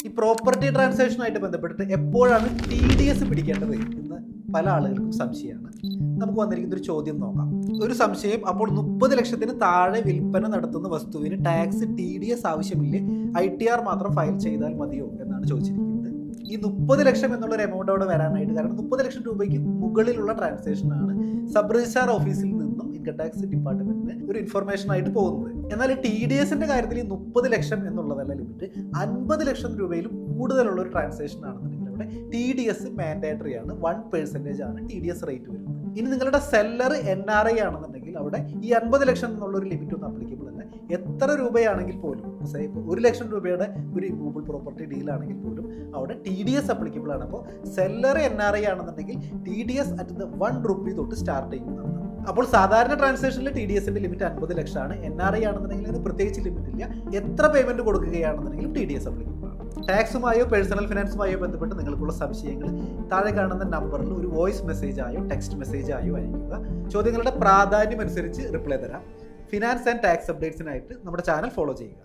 ഈ പ്രോപ്പർട്ടി ട്രാൻസാക്ഷനുമായിട്ട് ബന്ധപ്പെട്ടിട്ട് എപ്പോഴാണ് TDS പിടിക്കേണ്ടത് എന്ന് പല ആളുകൾക്കും സംശയമാണ്. നമുക്ക് വന്നിരിക്കുന്ന ഒരു ചോദ്യം നോക്കാം. ഒരു സംശയം, അപ്പോൾ 30 ലക്ഷത്തിന് താഴെ വിൽപ്പന നടത്തുന്ന വസ്തുവിന് ടാക്സ് TDS ആവശ്യമില്ലേ, ITR മാത്രം ഫയൽ ചെയ്താൽ മതിയോ എന്നാണ് ചോദിച്ചിരിക്കുന്നത്. ഈ 30 ലക്ഷം എന്നുള്ളൊരു എമൗണ്ട് അവിടെ വരാനായിട്ട് കാരണം 30 ലക്ഷം രൂപയ്ക്ക് മുകളിലുള്ള ട്രാൻസാക്ഷൻ ആണ് സബ് രജിസ്ട്രാർ ഓഫീസിൽ നിന്നും ഇൻകം ടാക്സ് ഡിപ്പാർട്ട്മെന്റിന് ഒരു ഇൻഫർമേഷൻ ആയിട്ട് പോകുന്നത്. എന്നാൽ TDSന്റെ കാര്യത്തിൽ 30 ലക്ഷം എന്നുള്ളതല്ല ലിമിറ്റ്, 50 ലക്ഷം രൂപയിലും കൂടുതലുള്ള ഒരു ട്രാൻസാക്ഷൻ ആണെന്നുണ്ടെങ്കിൽ അവിടെ TDS മാൻഡേറ്ററി ആണ്. 1% ആണ് TDS റേറ്റ് വരുന്നത്. ഇനി നിങ്ങളുടെ സെല്ലർ NRI ആണെന്നുണ്ടെങ്കിൽ അവിടെ ഈ 50 ലക്ഷം എന്നുള്ള ഒരു ലിമിറ്റ് ഒന്നും അപ്ലിക്കബിൾ അല്ല. എത്ര രൂപയാണെങ്കിൽ പോലും, ഇപ്പോൾ 1 ലക്ഷം രൂപയുടെ ഒരു ഇമ്മൂവബിൾ പ്രോപ്പർട്ടി ഡീൽ ആണെങ്കിൽ പോലും അവിടെ TDS അപ്ലിക്കബിൾ ആണ്. അപ്പോൾ സെല്ലർ NRI ആണെന്നുണ്ടെങ്കിൽ TDS അറ്റ് ദ 1 രൂപ തൊട്ട് സ്റ്റാർട്ട് ചെയ്യുന്നതാണ്. അപ്പോൾ സാധാരണ ട്രാൻസാക്ഷനിൽ TDSന്റെ ലിമിറ്റ് 50 ലക്ഷമാണ്. NRI ആണെന്നുണ്ടെങ്കിൽ അതിന് പ്രത്യേകിച്ച് ലിമിറ്റ് ഇല്ല. എത്ര പേയ്മെന്റ് കൊടുക്കുകയാണെന്നുണ്ടെങ്കിലും TDS അപ്ലിക്കബിൾ ആണ്. ടാക്സുമായോ പേഴ്സണൽ ഫിനാൻസുമായോ ബന്ധപ്പെട്ട് നിങ്ങൾക്കുള്ള സംശയങ്ങൾ താഴെ കാണുന്ന നമ്പറിൽ ഒരു വോയിസ് മെസ്സേജ് ആയോ ടെക്സ്റ്റ് മെസ്സേജ് ആയോ അയക്കുക. ചോദ്യങ്ങളുടെ പ്രാധാന്യം അനുസരിച്ച് റിപ്ലൈ തരാം. ഫിനാൻസ് ആൻഡ് ടാക്സ് അപ്ഡേറ്റ്സിനായിട്ട് നമ്മുടെ ചാനൽ ഫോളോ ചെയ്യുക.